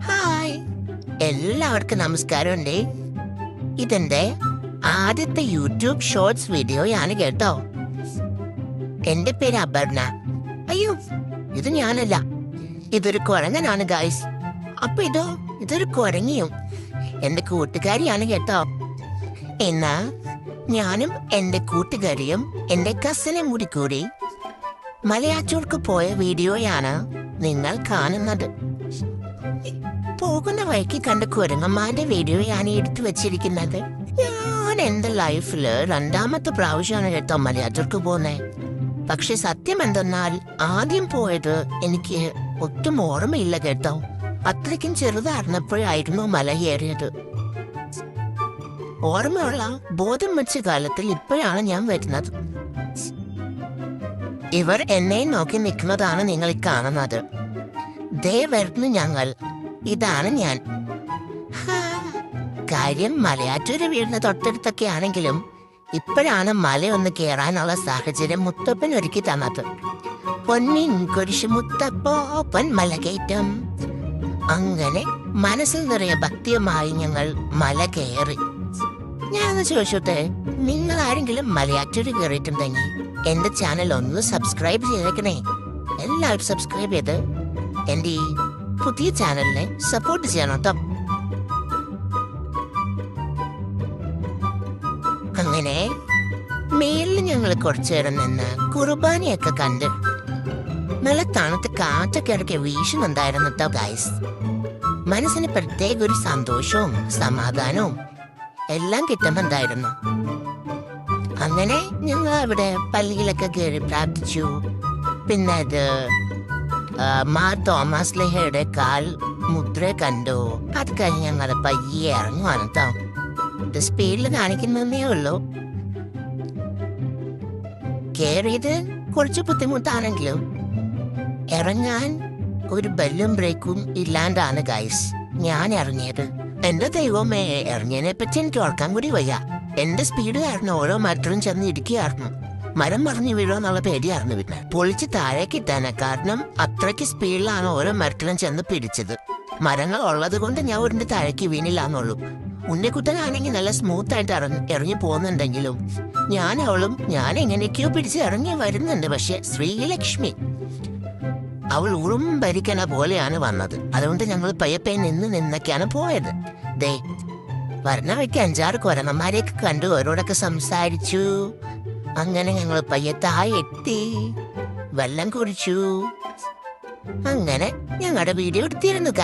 Hi, എല്ലാവർക്കും നമസ്കാരമുണ്ടേ. ഇതെന്റെ ആദ്യത്തെ യൂട്യൂബ് ഷോർട്സ് വീഡിയോയാണ് കേട്ടോ. എന്റെ പേര് അപർണ. അയ്യോ, ഇത് ഞാനല്ല, ഇതൊരു കുരങ്ങനാണ് ഗായ്സ്. അപ്പൊ ഇതൊരു കുരങ്ങിയും എന്റെ കൂട്ടുകാരിയാണ് കേട്ടോ. എന്നാ ഞാനും എന്റെ കൂട്ടുകാരിയും എന്റെ കസിനും കൂടി മലയാറ്റൂർക്ക് പോയ വീഡിയോയാണ് നിങ്ങൾ കാണുന്നത്. പോകുന്ന വഴിക്ക് കണ്ട കുരങ്ങന്മാരുടെ വീഡിയോയാണ് എടുത്തു വെച്ചിരിക്കുന്നത്. ഞാൻ എന്റെ ലൈഫില് 2ാമത്തെ പ്രാവശ്യമാണ് കേട്ടോ മലയാറ്റൂർക്ക് പോകുന്നത്. പക്ഷെ സത്യം എന്തെന്നാൽ ആദ്യം പോയത് എനിക്ക് ഒട്ടും ഓർമ്മയില്ല കേട്ടോ. അത്രയ്ക്കും ചെറുതായിരുന്നപ്പോഴായിരുന്നു മല കയറിയത്. ഓർമ്മയുള്ള ബോധം വെച്ച കാലത്തിൽ ഇപ്പോഴാണ് ഞാൻ വരുന്നത്. ഇവർ എന്നെ നോക്കി നിൽക്കുന്നതാണ് നിങ്ങൾ കാണുന്നത്. ദേ വരുന്നു ഞങ്ങൾ. ഇതാണ് ഞാൻ. കാര്യം മലയാറ്റൂര് വീടിന് തൊട്ടടുത്തൊക്കെ ആണെങ്കിലും ഇപ്പോഴാണ് മലയൊന്ന് കയറാനുള്ള സാഹചര്യം മുത്തപ്പൻ ഒരുക്കി തന്നത്. പൊന്നിൻ കുരിശ് മുത്തപ്പോ പൊന്മല കയറ്റം. അങ്ങനെ മനസ്സിൽ നിറയെ ഭക്തിയുമായി ഞങ്ങൾ മല കയറി. ഞാനൊന്ന് ചോദിച്ചോട്ടെ, നിങ്ങൾ ആരെങ്കിലും മലയാറ്റൂര് കയറിയിട്ടുണ്ടെങ്കിൽ എന്റെ ചാനൽ ഒന്ന് സബ്സ്ക്രൈബ് ചെയ്തേക്കണേ. എല്ലാവരും സബ്സ്ക്രൈബ് ചെയ്ത് എന്റെ ഈ പുതിയ ചാനലിനെ സപ്പോർട്ട് ചെയ്യണം കേട്ടോ. അങ്ങനെ മേലിൽ ഞങ്ങൾ കുറച്ചു നേരം നിന്ന് കുർബാനയൊക്കെ കണ്ട് നല്ല തണുത്ത കാറ്റൊക്കെ ഇടയ്ക്ക് വീശുന്നുണ്ടായിരുന്നു കേട്ടോ ഗൈസ്. മനസ്സിന് പ്രത്യേക ഒരു സന്തോഷവും സമാധാനവും എല്ലാം കിട്ടുന്നുണ്ടായിരുന്നു. അങ്ങനെ ഞങ്ങൾ അവിടെ പള്ളിയിലൊക്കെ കയറി പ്രാർത്ഥിച്ചു. പിന്നെ അത് മാർ തോമസ് ലഹയുടെ കാൽ മുദ്ര കണ്ടു. അത് കഴിഞ്ഞ് ഞങ്ങൾ പയ്യെ ഇറങ്ങുവാണ് കേട്ടോ. ഇത് സ്പീഡിൽ കാണിക്കുന്നതേ ഉള്ളൂ. കയറിയത് കുറച്ച് ബുദ്ധിമുട്ടാണെങ്കിലും ഇറങ്ങാൻ ഒരു ബെല്ലും ബ്രേക്കും ഇല്ലാണ്ടാണ് ഗൈസ് ഞാൻ ഇറങ്ങിയത്. എന്റെ ദൈവമേ, ഇറങ്ങിയതിനെ പറ്റി എനിക്ക് ഓർക്കാൻ കൂടി വയ്യ. എന്റെ സ്പീഡ് കാരണം ഓരോ മരത്തിലും ചെന്ന് ഇരിക്കുകയായിരുന്നു. മരം മറിഞ്ഞു വീഴുമെന്നുള്ള പേടിയായിരുന്നു. പിന്നെ പൊളിച്ച് താഴേക്ക് ഇട്ടാനെ, കാരണം അത്രയ്ക്ക് സ്പീഡിലാണ് ഓരോ മരത്തിലും ചെന്ന് പിടിച്ചത്. മരങ്ങൾ ഉള്ളത് കൊണ്ട് ഞാൻ ഉരുണ്ട് താഴേക്ക് വീണില്ലാന്നുള്ളൂ. ഉണ്ണിക്കുട്ടനാണെങ്കിൽ നല്ല സ്മൂത്ത് ആയിട്ട് ഇറങ്ങി പോകുന്നുണ്ടെങ്കിലും ഞാൻ എങ്ങനെയൊക്കെയോ പിടിച്ച് ഇറങ്ങി വരുന്നുണ്ട്. പക്ഷെ ശ്രീലക്ഷ്മി അവൾ ഉറുമ്പരിക്കണ പോലെയാണ് വന്നത്. അതുകൊണ്ട് ഞങ്ങൾ പയ്യപ്പേ നിന്നൊക്കെയാണ് പോയത്. ദേ വരണ വയ്ക്ക് 5-6 കുരങ്ങന്മാരെയൊക്കെ കണ്ടു, അവരോടൊക്കെ സംസാരിച്ചു. അങ്ങനെ ഞങ്ങൾ പയ്യത്തായി എത്തി, വെള്ളം കുടിച്ചു. അങ്ങനെ ഞങ്ങളുടെ വീഡിയോ എടുത്തിരുന്നു.